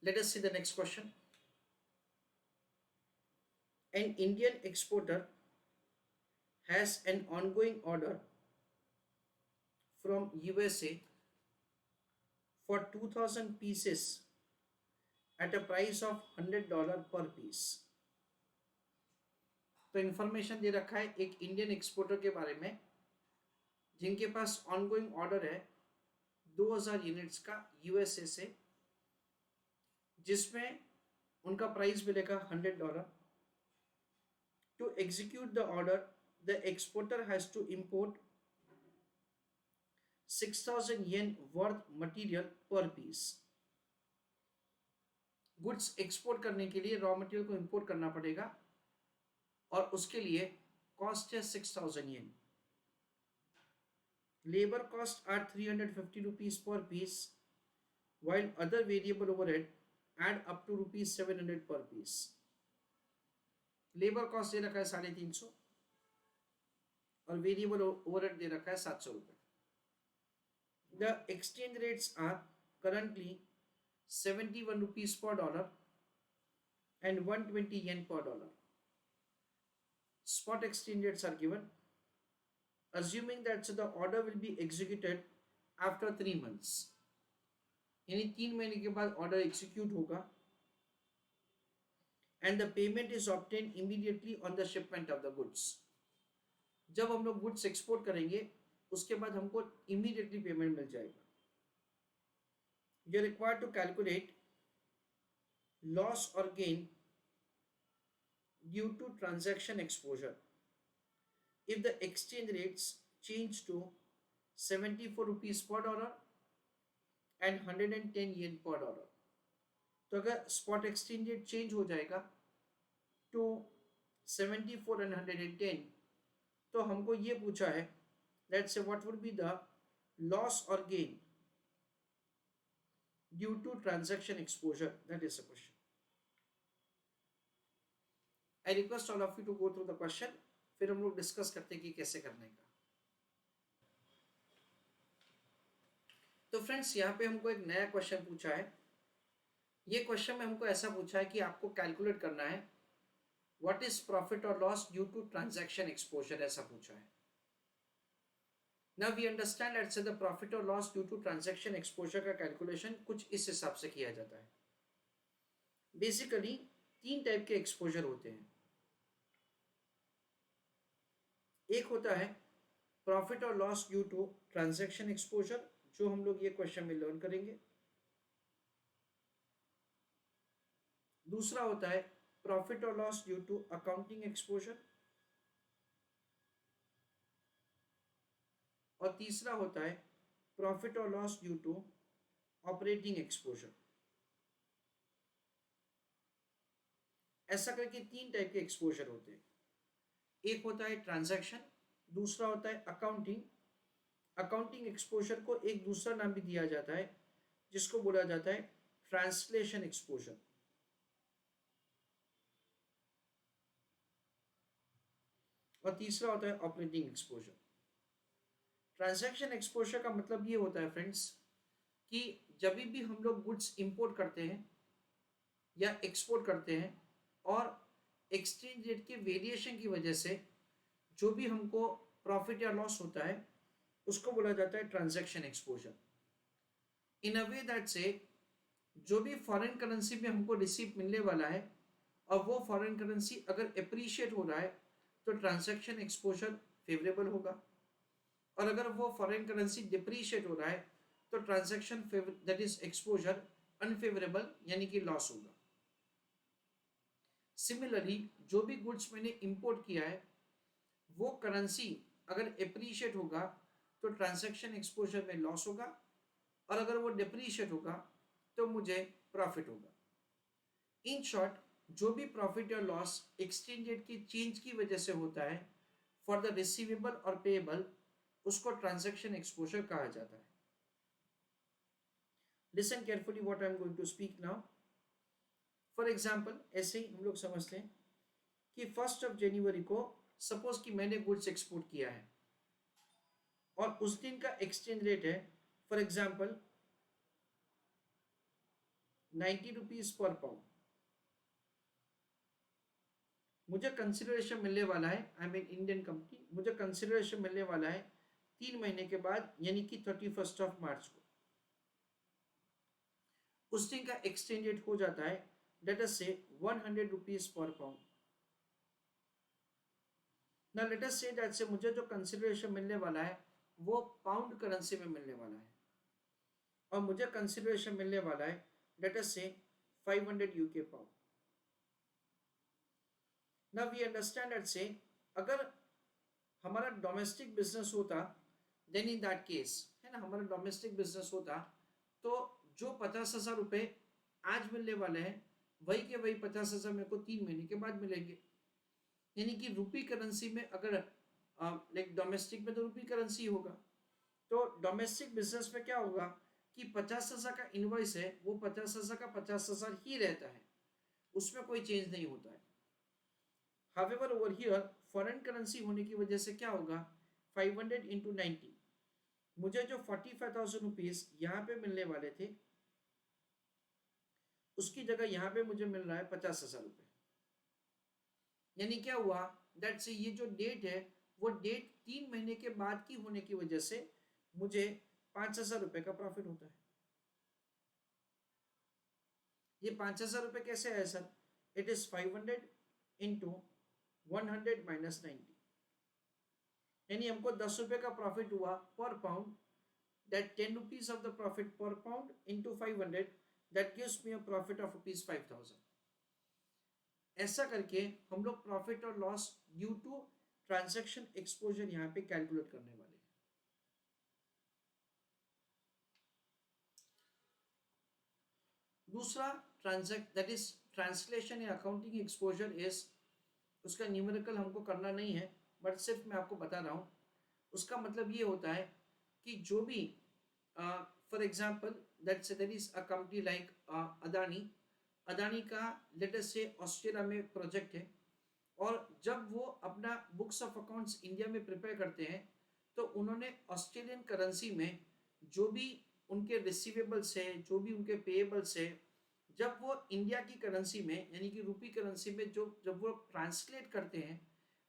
Let us see the next question. An Indian exporter has an ongoing order from USA for 2000 pieces at a price of $100 per piece. तो information दे रखा है एक Indian exporter के बारे में जिनके पास ongoing order है 2000 units का यूएसए से, जिसमें उनका प्राइस मिलेगा $100. To execute the order the exporter has to import 6000 yen worth material per piece. Goods export करने के लिए रॉ मटेरियल को इंपोर्ट करना पड़ेगा और उसके लिए कॉस्ट है 6000 yen. Labour cost are 350 rupees per piece, while other variable overhead add up to rupees 700 per piece. Labour cost दे रखा है 350 और वेरिएबल ओवरहेड दे रखा है 700 रुपए. The exchange rates are currently 71 rupees per dollar and 120 yen per dollar. Spot exchange rates are given. Assuming that the order will be executed after 3 months, यानी 3 महीने के बाद ऑर्डर एग्जीक्यूट होगा, and the payment is obtain immediately on the shipment of the goods. जब हम लोग goods export करेंगे उसके बाद हमको इमीडिएटली पेमेंट मिल जाएगा. You are required to calculate loss और gain due to transaction exposure if the exchange rates change to 74 rupees per dollar and 110 yen per dollar. तो अगर स्पॉट एक्सचेंज रेट चेंज हो जाएगा टू 74 and 110, तो हमको ये पूछा है let's see what would be the loss और gain due to transaction exposure. That is the question. I request all of you to go through the question, फिर हम लोग डिस्कस करते हैं कि कैसे करने का. तो फ्रेंड्स यहाँ पे हमको एक नया क्वेश्चन पूछा है. ये क्वेश्चन में हमको ऐसा पूछा है कि आपको कैलकुलेट करना है व्हाट इज प्रॉफिट और loss due to transaction exposure, ऐसा पूछा है. नाउ वी अंडरस्टैंड दैट से द प्रॉफिट और loss due to transaction exposure का कैलकुलेशन कुछ इस हिसाब से किया जाता है. बेसिकली 3 टाइप के एक्सपोजर होते हैं. एक होता है प्रॉफिट और loss due to transaction exposure, जो हम लोग ये क्वेश्चन में लर्न करेंगे. दूसरा होता है प्रॉफिट और loss due to accounting exposure, और तीसरा होता है प्रॉफिट और loss due to operating exposure. ऐसा करके 3 टाइप के एक्सपोजर होते हैं. एक होता है ट्रांजैक्शन, दूसरा होता है अकाउंटिंग. अकाउंटिंग एक्सपोजर को एक दूसरा नाम भी दिया जाता है जिसको बोला जाता है ट्रांसलेशन एक्सपोजर. और तीसरा होता है ऑपरेटिंग एक्सपोजर. ट्रांजैक्शन एक्सपोजर का मतलब ये होता है फ्रेंड्स कि जब भी हम लोग गुड्स इंपोर्ट करते हैं या एक्सपोर्ट करते हैं और एक्सचेंज रेट के वेरिएशन की वजह से जो भी हमको प्रॉफिट या लॉस होता है उसको बोला जाता है transaction exposure. In a way that से जो भी फॉरेन करेंसी में हमको रिसीप्ट मिलने वाला है और वो फॉरेन करेंसी अगर एप्रिशिएट हो रहा है तो ट्रांजैक्शन एक्सपोजर फेवरेबल होगा, और अगर वो फॉरेन करेंसी डिप्रिशिएट हो रहा है तो transaction that is exposure unfavourable यानी कि लॉस होगा. सिमिलरली जो भी गुड्स मैंने इंपोर्ट किया है वो करेंसी अगर एप्रिशिएट होगा तो ट्रांजैक्शन एक्सपोजर में लॉस होगा, और अगर वो डिप्रिशिएट होगा तो मुझे प्रॉफिट होगा. इन शॉर्ट जो भी प्रॉफिट या लॉस एक्सचेंज रेट की चेंज की वजह से होता है फॉर द रिसीवेबल और पेएबल, उसको ट्रांजैक्शन एक्सपोजर कहा जाता है. Listen carefully what I am going to speak now. For example ऐसे ही हम लोग समझते हैं कि 1 जनवरी को सपोज कि मैंने गुड्स एक्सपोर्ट किया है और उस दिन का एक्सचेंज रेट है फॉर एग्जाम्पल ₹90 पर पाउंड मुझे कंसिडरेशन मिलने वाला है। आई मीन इंडियन कंपनी, मुझे कंसिडरेशन मिलने वाला है 3 महीने के बाद, यानी कि 31 मार्च को। उस दिन का एक्सचेंज रेट हो जाता है लेट अस से ₹100 पर पाउंड। ना लेट अस से दैट से मुझे जो कंसिडरेशन मिलने वाला है वो पाउंड करेंसी में मिलने वाला है, और मुझे कंसिडरेशन मिलने वाला है लेट अस से 500 यूके पाउंड। ना वी अंडरस्टैंड दैट से अगर हमारा डोमेस्टिक बिजनेस होता, देन इन दैट केस, है ना, हमारा डोमेस्टिक बिजनेस होता तो जो 50,000 रुपये आज मिलने वाले हैं वही के वही 50,000 मेरे को 3 महीने के बाद मिलेंगे। यानी कि रुपी करेंसी में, अगर लाइक डोमेस्टिक में तो रुपी करेंसी होगा, तो डोमेस्टिक बिजनेस में क्या होगा कि 50,000 का इनवॉइस है वो 50,000 का 50,000 ही रहता है, उसमें कोई चेंज नहीं होता है। However over here foreign currency होने की वजह से क्या होगा, 500 इंटू 90, मुझे जो 45,000 रुपीज यहाँ पे मिलने वाले थे उसकी जगह यहाँ पे मुझे मिल रहा है 50,000 रुपये। यानी क्या हुआ दैट से ये जो डेट है वो डेट 3 महीने के बाद की होने की वजह से मुझे 5,000 रुपये का प्रॉफिट होता है। ये 5,000 रुपये कैसे आया sir? It is 500 into 100 minus 90, यानी हमको 10 रुपये का प्रॉफिट हुआ per pound. That 10 rupees of the profit per pound into 500, that gives me a profit of ₹5,000। ऐसा करके हम लोग प्रॉफिट और loss due to transaction exposure यहाँ पे कैलकुलेट करने वाले हैं। दूसरा ट्रांजैक्ट दैट इज ट्रांसलेशन या अकाउंटिंग एक्सपोजर इज, उसका न्यूमेरिकल हमको करना नहीं है बट सिर्फ मैं आपको बता रहा हूँ। उसका मतलब ये होता है कि जो भी for example that is a company like Adani, Adani का लेटेस्ट से ऑस्ट्रेलिया में प्रोजेक्ट है, और जब वो अपना बुक्स ऑफ अकाउंट्स इंडिया में प्रिपेयर करते हैं तो उन्होंने ऑस्ट्रेलियन करेंसी में जो भी उनके रिसीवेबल्स है, जो भी उनके पेएबल्स है, जब वो इंडिया की करेंसी में यानी कि रुपी करेंसी में जो जब वो ट्रांसलेट करते हैं,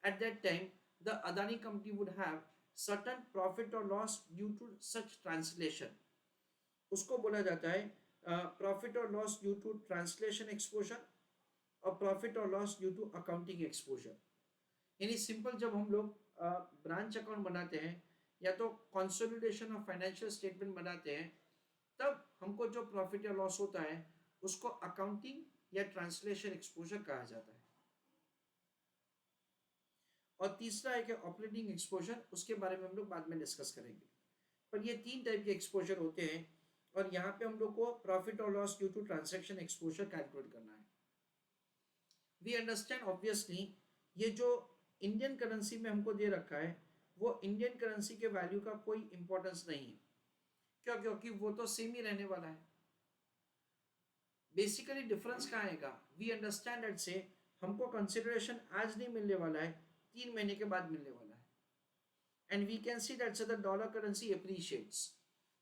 at that time the Adani company would have certain profit और loss due to such translation. उसको बोला जाता है प्रॉफिट और loss due to translation exposure और प्रॉफिट और loss due to accounting exposure. यानी सिंपल जब हम लोग ब्रांच अकाउंट बनाते हैं या तो कंसोलिडेशन ऑफ फाइनेंशियल स्टेटमेंट बनाते हैं, तब हमको जो प्रॉफिट या लॉस होता है उसको अकाउंटिंग या ट्रांसलेशन एक्सपोजर कहा जाता है। और तीसरा है कि ऑपरेटिंग एक्सपोजर, उसके बारे में हम लोग बाद में डिस्कस करेंगे। पर ये 3 टाइप के एक्सपोजर होते हैं, और यहाँ पे हम लोग को प्रॉफिट और loss due to transaction exposure calculate करना है। वी अंडरस्टैंड ऑब्वियसली ये जो इंडियन करेंसी में हमको दे रखा है वो इंडियन करेंसी के वैल्यू का कोई इंपॉर्टेंस नहीं है। क्यों? क्योंकि वो तो सेम ही रहने वाला है। बेसिकली डिफरेंस कहाँ आएगा? वी अंडरस्टैंड दैट से हमको कंसिडरेशन आज नहीं मिलने वाला है, 3 महीने के बाद मिलने वाला है, and we can see that से द डॉलर करेंसी एप्रिशिएट्स।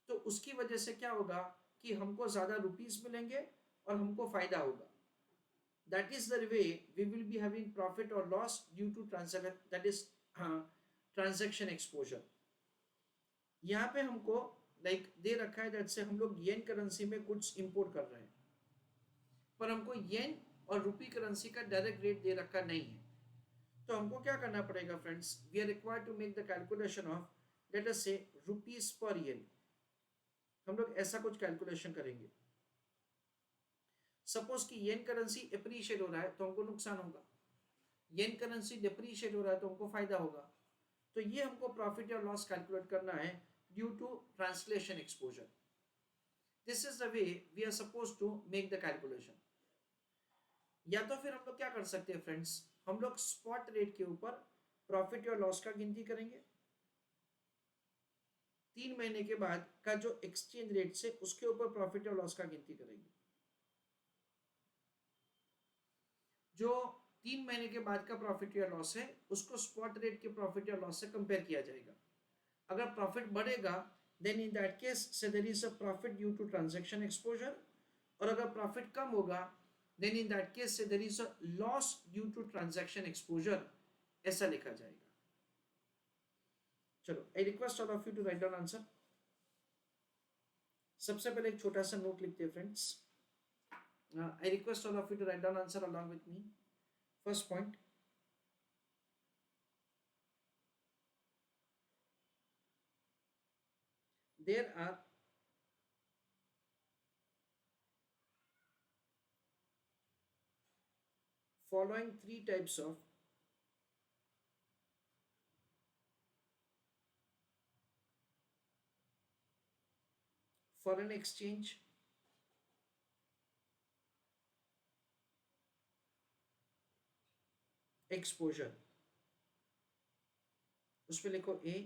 तो उसकी वजह से क्या होगा कि हमको ज़्यादा रुपीस मिलेंगे और हमको फायदा होगा। That is the way we will be having profit और loss due to transaction, that is transaction exposure. यहाँ पे हमको लाइक दे रखा है दैट से हम लोग येन करेंसी में गुड्स इंपोर्ट कर रहे हैं, पर हमको येन और रुपी करेंसी का डायरेक्ट रेट दे रखा नहीं है। तो हमको क्या करना पड़ेगा friends? We are required to make the calculation of let us से रुपीस पर येन। हम लोग ऐसा कुछ कैलकुलेशन करेंगे। सपोज कि येन करेंसी एप्रिशिएट हो रहा है तो हमको नुकसान होगा, येन करेंसी डिप्रिशिएट हो रहा है तो हमको फायदा होगा। तो ये हमको प्रॉफिट या लॉस कैलकुलेट करना है due to translation exposure. This is the way we are suppose to make the calculation. या तो फिर हम लोग क्या कर सकते हैं फ्रेंड्स, हम लोग स्पॉट रेट के ऊपर प्रॉफिट या लॉस का गिनती करेंगे। 3 महीने के बाद का जो एक्सचेंज रेट से उसके ऊपर प्रॉफिट या लॉस का गिनती करेंगे। जो 3 महीने के बाद का प्रॉफिट या लॉस है उसको स्पॉट रेट के प्रॉफिट या लॉस से कंपेयर किया जाएगा। अगर प्रॉफिट बढ़ेगा देन इन दैट केस से there is a profit due to transaction exposure, और अगर प्रॉफिट कम होगा then in that case there is a loss due to transaction exposure, ऐसा लिखा जाएगा। चलो I request all of you to write down answer. सबसे पहले एक छोटा सा नोट लिखते हैं friends. I request all of you to write down answer along with me. First point, there are following three types of foreign exchange exposure। उसमें लिखो A,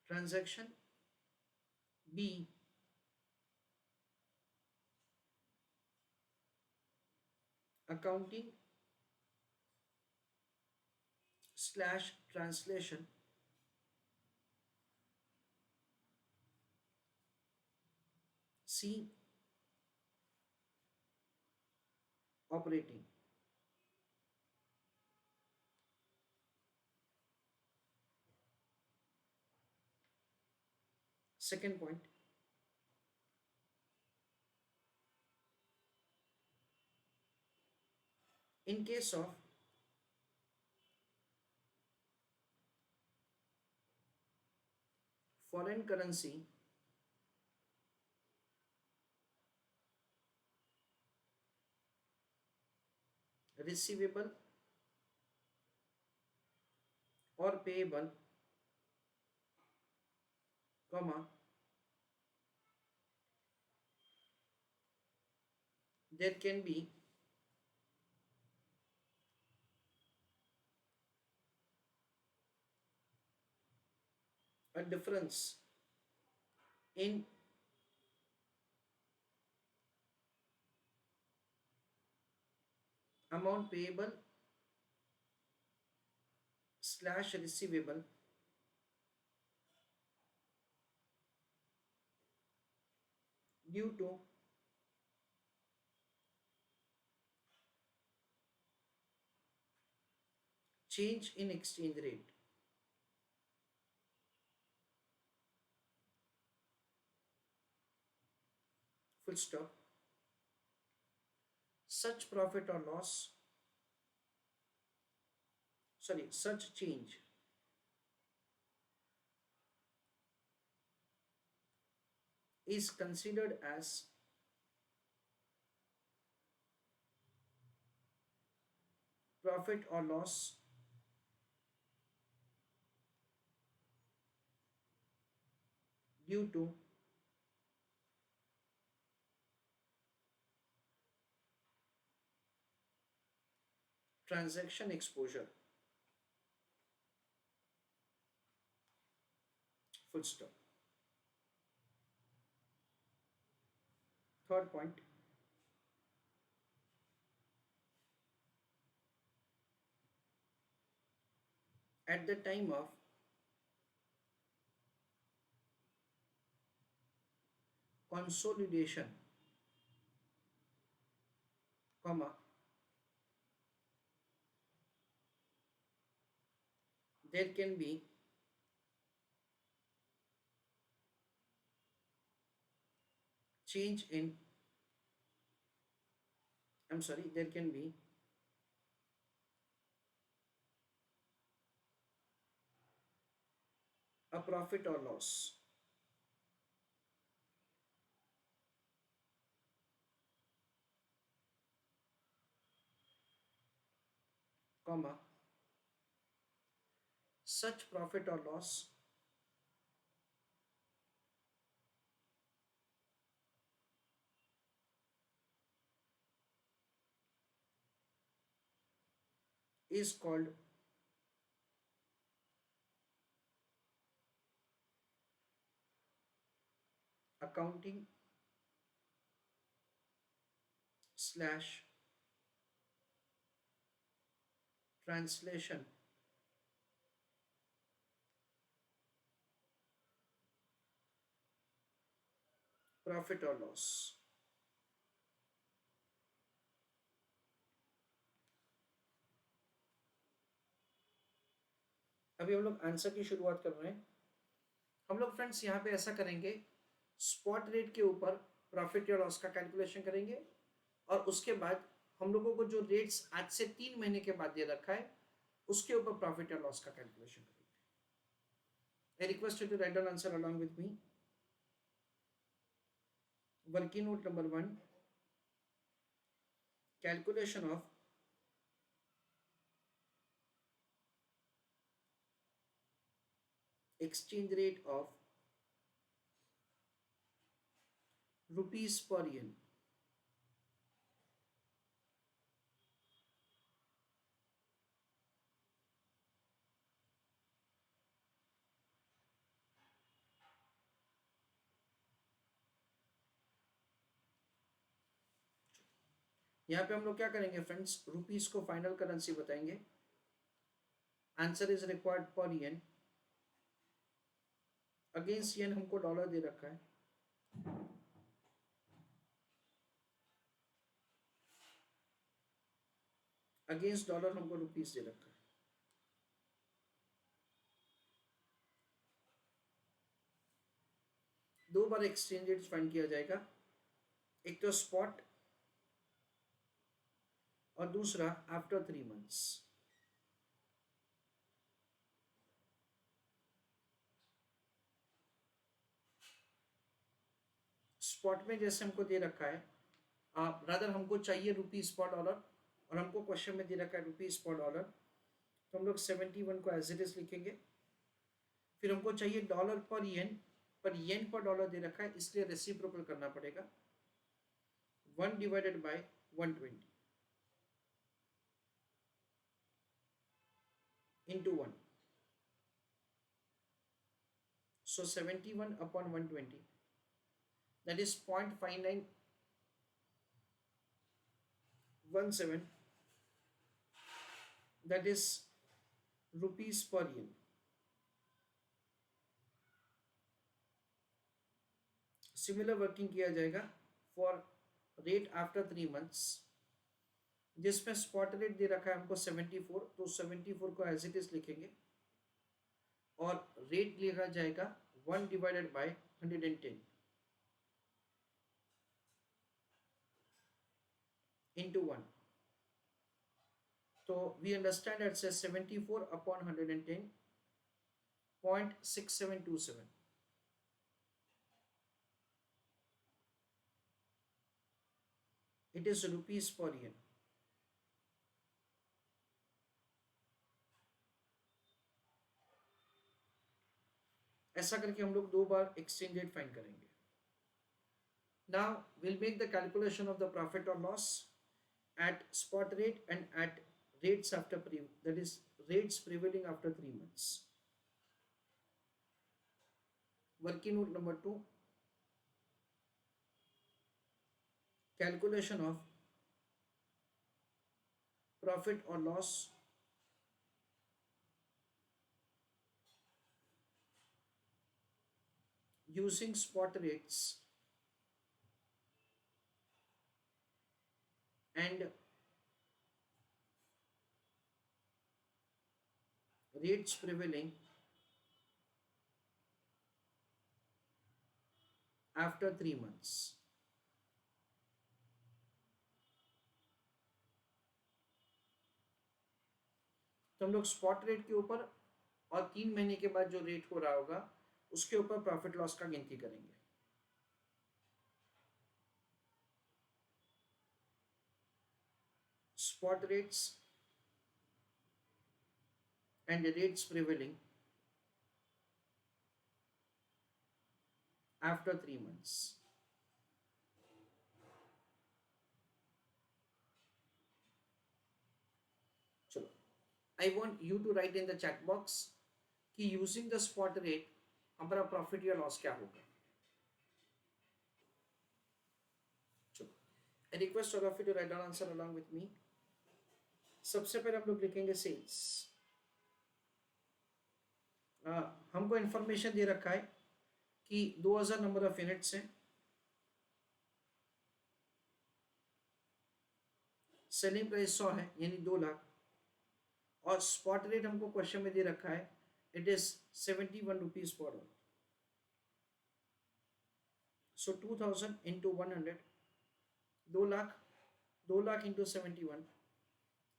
transaction, B accounting slash translation, C operating. Second point, in case of foreign currency receivable or payable, comma, there can be a difference in amount payable slash receivable due to change in exchange rate। Full stop। Such profit or loss, sorry, such change is considered as profit or loss due to transaction exposure। Full stop। Third point, at the time of consolidation, comma, there can be change in, I'm sorry, there can be a profit or loss, comma, such profit or loss is called accounting slash translation profit और loss. अभी हम लोग answer की शुरुआत कर रहे हैं। हम लोग फ्रेंड्स यहाँ पे ऐसा करेंगे, स्पॉट रेट के ऊपर प्रॉफिट या लॉस का कैलकुलेशन करेंगे, और उसके बाद हम लोगों को जो रेट्स आज से 3 महीने के बाद दे रखा है उसके ऊपर प्रॉफिट या लॉस का कैलकुलेशन करेंगे। I request you to write down answer along with me. Working note number 1, calculation of exchange rate of rupees per yen. यहाँ पे हम लोग क्या करेंगे फ्रेंड्स, रुपीस को फाइनल करेंसी बताएंगे। आंसर इज रिक्वायर्ड पर येन। अगेंस्ट येन हमको डॉलर दे रखा है, अगेंस्ट डॉलर हमको रुपीस दे रखा है। दो बार एक्सचेंज रेट फाइंड किया जाएगा, एक तो स्पॉट और दूसरा आफ्टर 3 मंथ्स। स्पॉट में जैसे हमको दे रखा है, रादर हमको चाहिए रुपीस पर डॉलर, और हमको क्वेश्चन में दे रखा है रुपीस पर डॉलर, तो हम लोग 71 को एज इट इज लिखेंगे। फिर हमको चाहिए डॉलर पर येन पर डॉलर दे रखा है, इसलिए रेसिप्रोकल करना पड़ेगा। 1 divided by 120 into 1, so 71 upon 120, that is 0.5917, that is rupees per yen. Similar working किया जाएगा फॉर रेट आफ्टर 3 मंथ्स, जिसमें स्पॉट रेट दे रखा है हमको 74, तो 74 को एज इट इज लिखेंगे, और रेट लिखा जाएगा 1 डिवाइडेड बाय 110 into 1, तो we understand it's 74 upon 110, 0.6727, it is rupees per yen. ऐसा करके हम लोग दो बार एक्सचेंज रेट फाइंड करेंगे। Now we'll make the calculation of the profit or loss at spot rate and at rates after that is rates prevailing after 3 months. Working note number 2, calculation of profit or loss using spot rates and rates prevailing after 3 months. तो हम लोग spot rate के ऊपर और 3 महीने के बाद जो रेट हो रहा होगा उसके ऊपर प्रॉफिट लॉस का गिनती करेंगे। Spot rates and the rates prevailing after 3 months. चलो, I want you to write in the chat box कि using the spot rate हमारा प्रॉफिट या लॉस क्या होगा। चलो, I request all of you to write down answer along with me. सबसे पहले हम लोग लिखेंगे सेल्स। हमको इंफॉर्मेशन दे रखा है कि 2000 नंबर ऑफ यूनिट्स हैं, सेलिंग प्राइस 100 है यानी 2 लाख, और स्पॉट रेट हमको क्वेश्चन में दे रखा है it is 71 rupees per all. So 2000 into 100, 2 lakh, 2 lakh into 71,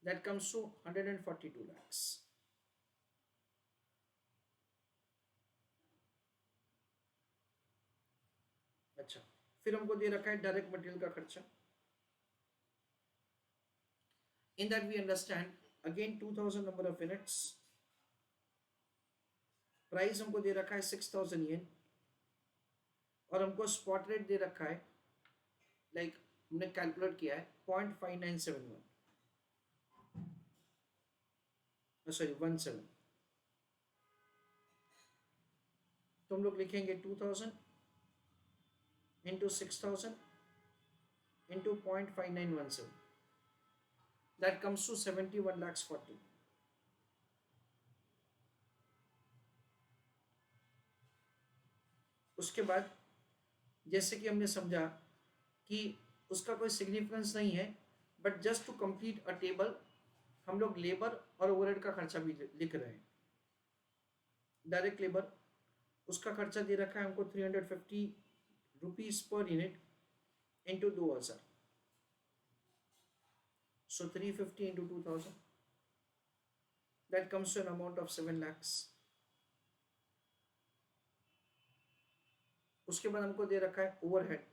that comes to 142 lakhs. अच्छा, फिर हमको दे रखा है डायरेक्ट मटेरियल का खर्चा. In that we understand again 2000 number of units, price हमको दे रखा है 6000 येन, और हमको स्पॉट रेट दे रखा है लाइक हमने कैलकुलेट किया है 0.5971, सॉरी 17. तो हम लोग लिखेंगे 2000 into 6000 into 0.5917, that comes to 71 lakhs 40. उसके बाद जैसे कि हमने समझा कि उसका कोई सिग्निफिकेंस नहीं है, but just to complete a table हम लोग लेबर और ओवरहेड का खर्चा भी लिख रहे हैं. डायरेक्ट लेबर, उसका खर्चा दे रखा है हमको 350 rupees per unit into 2000. So 350 into 2000, that comes to an amount of 7 lakhs. उसके बाद हमको दे रखा है ओवरहेड.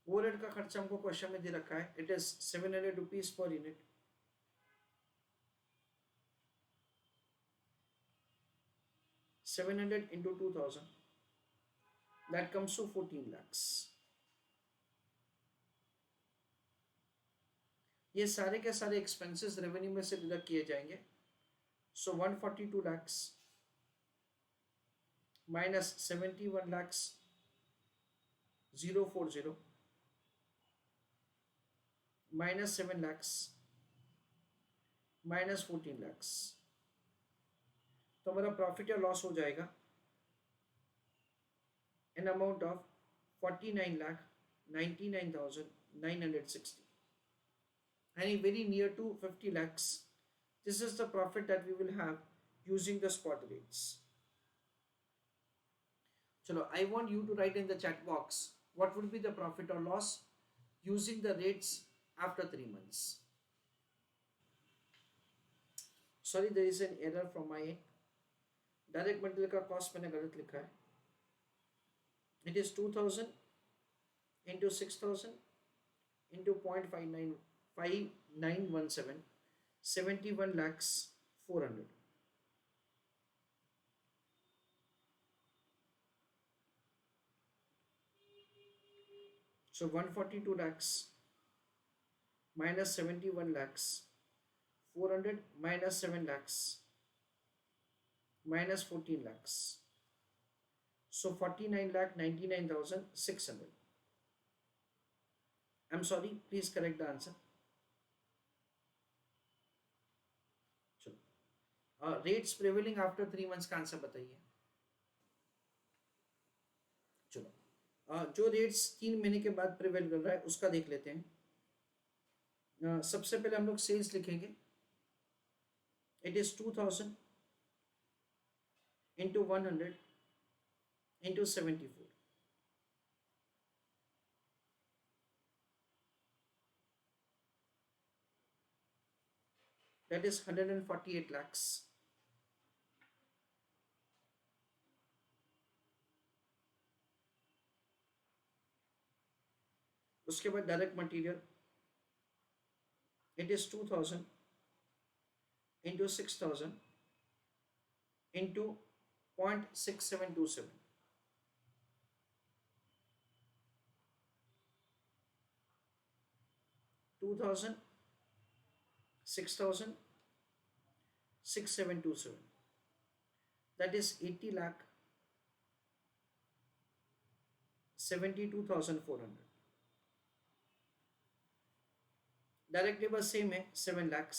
ओवरहेड का खर्चा हमको क्वेश्चन में दे रखा है it is 700 rupees per unit. $700 into 2000, that comes to 14 lakhs. ये सारे के सारे एक्सपेंसेस रेवेन्यू में से डिडक्ट किए जाएंगे. सो 142 lakhs minus 71 lakhs 040 minus 7 lakhs minus 14 lakhs. तो हमारा प्रॉफिट या लॉस हो जाएगा एन अमाउंट ऑफ 49,99,960, यानी very near to 50 lakhs. This is the profit that we will have using the spot rates. चलो, I want you to write in the chat box what would be the profit or loss using the rates after 3 months. Sorry, there is an error from my end. Direct material का cost मैंने गलत लिखा है. It is 2000 into 6000 into 0.5917, 71 lakhs 400. So 142 lakhs minus 71 lakhs 400 minus 7 lakhs minus 14 lakhs. So 49,99,600. I'm sorry, please correct the answer. चलो, rates prevailing after 3 months का answer बताइए. चलो, जो रेट्स 3 महीने के बाद प्रिवेल कर रहा है उसका देख लेते हैं. सबसे पहले हम लोग सेल्स लिखेंगे. It is 2000 into 100 into 74. That is 148 lakhs. उसके बाद direct material it is 2000 into 6000 into 0.6727. 2000 6000 6727, that is 80 lakh 72,400. Direct labour same है 7 lakhs,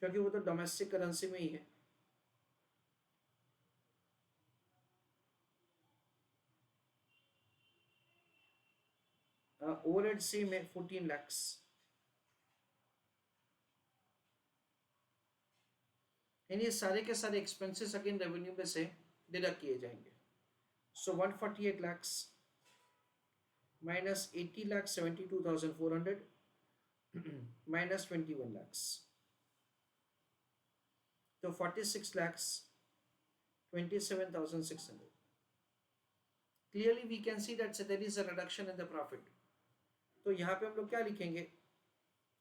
क्योंकि वो तो डोमेस्टिक करेंसी में ही है. ओवरहेड सेम है 14 lakhs, यानी सारे के सारे एक्सपेंसेस अगेन रेवेन्यू में से डिडक्ट किए जाएंगे. सो 148 lakhs minus 80 lakhs 72,400 minus 21 lakhs. तो 46 lakhs 27,600. Clearly we can see that there is a reduction in the profit. तो यहाँ पे हम लोग क्या लिखेंगे?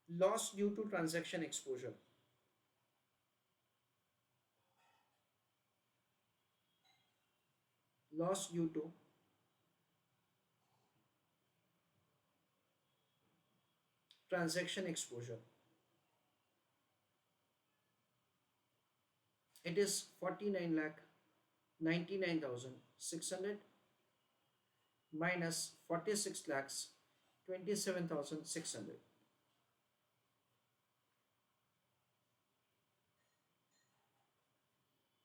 Loss due to transaction exposure. Loss due to transaction exposure. It is 49 lakh 99,600 minus 46 lakhs 27,600.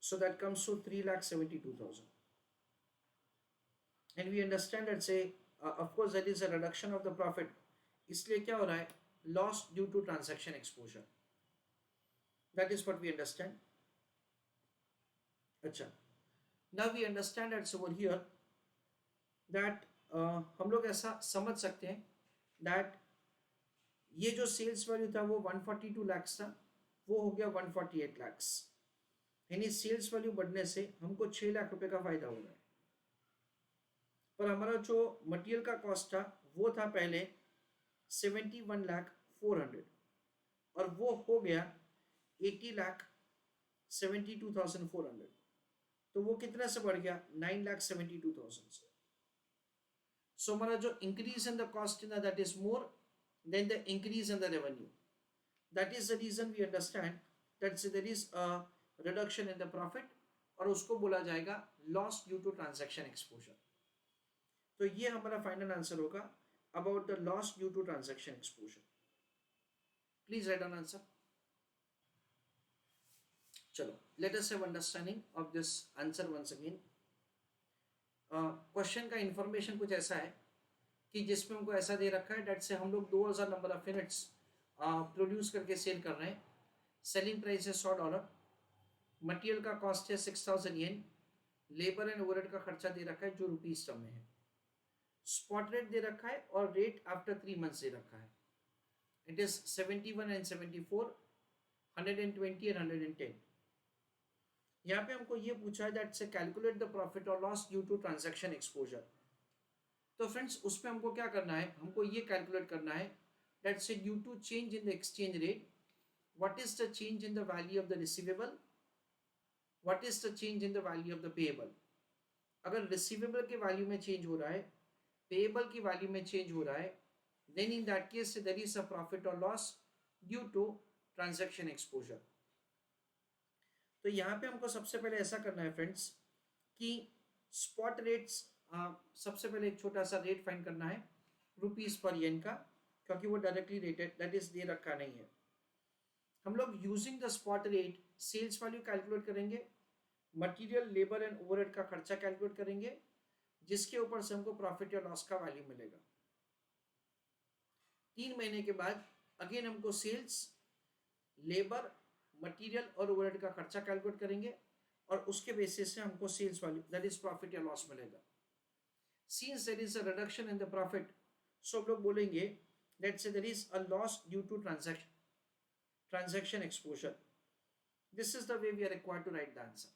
So that comes to 3,72,000. And we understand that say of course that is a reduction of the profit. इसलिए क्या हो रहा है? Loss due to transaction exposure. That is what we understand. अच्छा, now we understand that over here that हम लोग ऐसा समझ सकते हैं that ये जो सेल्स वैल्यू था वो 142 lakhs था, वो हो गया 148 lakhs. यानी सेल्स वैल्यू बढ़ने से हमको 6 लाख रुपए का फायदा हो रहा है. पर हमारा जो मटेरियल का कॉस्ट था वो था पहले 71 लाख 400 और वो हो गया 80 लाख 72,400. तो वो कितना से बढ़ गया? 9,72,000 से. सो हमारा जो increase in the cost in that is more than the increase in the revenue. That is the reason we understand that there is a reduction in the profit और उसको बोला जाएगा loss due to transaction exposure. तो ये हमारा final answer होगा about the loss due to transaction exposure. Please write on answer. चलो, let us have understanding of this answer once again. Question का इंफॉर्मेशन कुछ ऐसा है कि जिसमें हमको ऐसा दे रखा है डेट से हम लोग 2000 नंबर ऑफ यूनिट्स प्रोड्यूस करके सेल कर रहे हैं. सेलिंग प्राइस है $100, मटेरियल का कॉस्ट है 6,000 येन, लेबर एंड ओवरहेड का खर्चा दे रखा है जो रुपीज टर्म में है, स्पॉट रेट दे रखा है और रेट आफ्टर 3 months दे रखा है. It is 71 and 74, 120 and 110. यहाँ पे हमको ये पूछा है दैट से कैलकुलेट द प्रॉफिट और loss due to transaction exposure. तो फ्रेंड्स उसमें हमको क्या करना है? हमको ये कैलकुलेट करना है दैट से due to change in the exchange rate what is the change in the value of the receivable, what is the change in the value of the payable. अगर रिसीवेबल के वैल्यू में change हो रहा है, payable की value में change हो रहा है, then in that case there is a profit और loss due to transaction exposure. तो यहाँ पे हमको सबसे पहले ऐसा करना है फ्रेंड्स कि स्पॉट रेट्स, सबसे पहले एक छोटा सा रेट फाइंड करना है रुपीस पर येन का, क्योंकि वो डायरेक्टली रेटेड दैट इज दे रखा नहीं है. हम लोग using the spot rate sales value calculate करेंगे, मटेरियल लेबर एंड ओवरहेड का खर्चा कैलकुलेट करेंगे, जिसके ऊपर से हमको प्रॉफिट या लॉस का वैल्यू मिलेगा. 3 महीने के बाद अगेन हमको सेल्स, लेबर, मटेरियल और ओवरहेड का खर्चा कैलकुलेट करेंगे और उसके बेसिस से हमको sales value that is profit या लॉस मिलेगा. Since there is a reduction in the profit, so हम लोग बोलेंगे that say there is a loss due to transaction exposure. This is the way we are required to write the answer.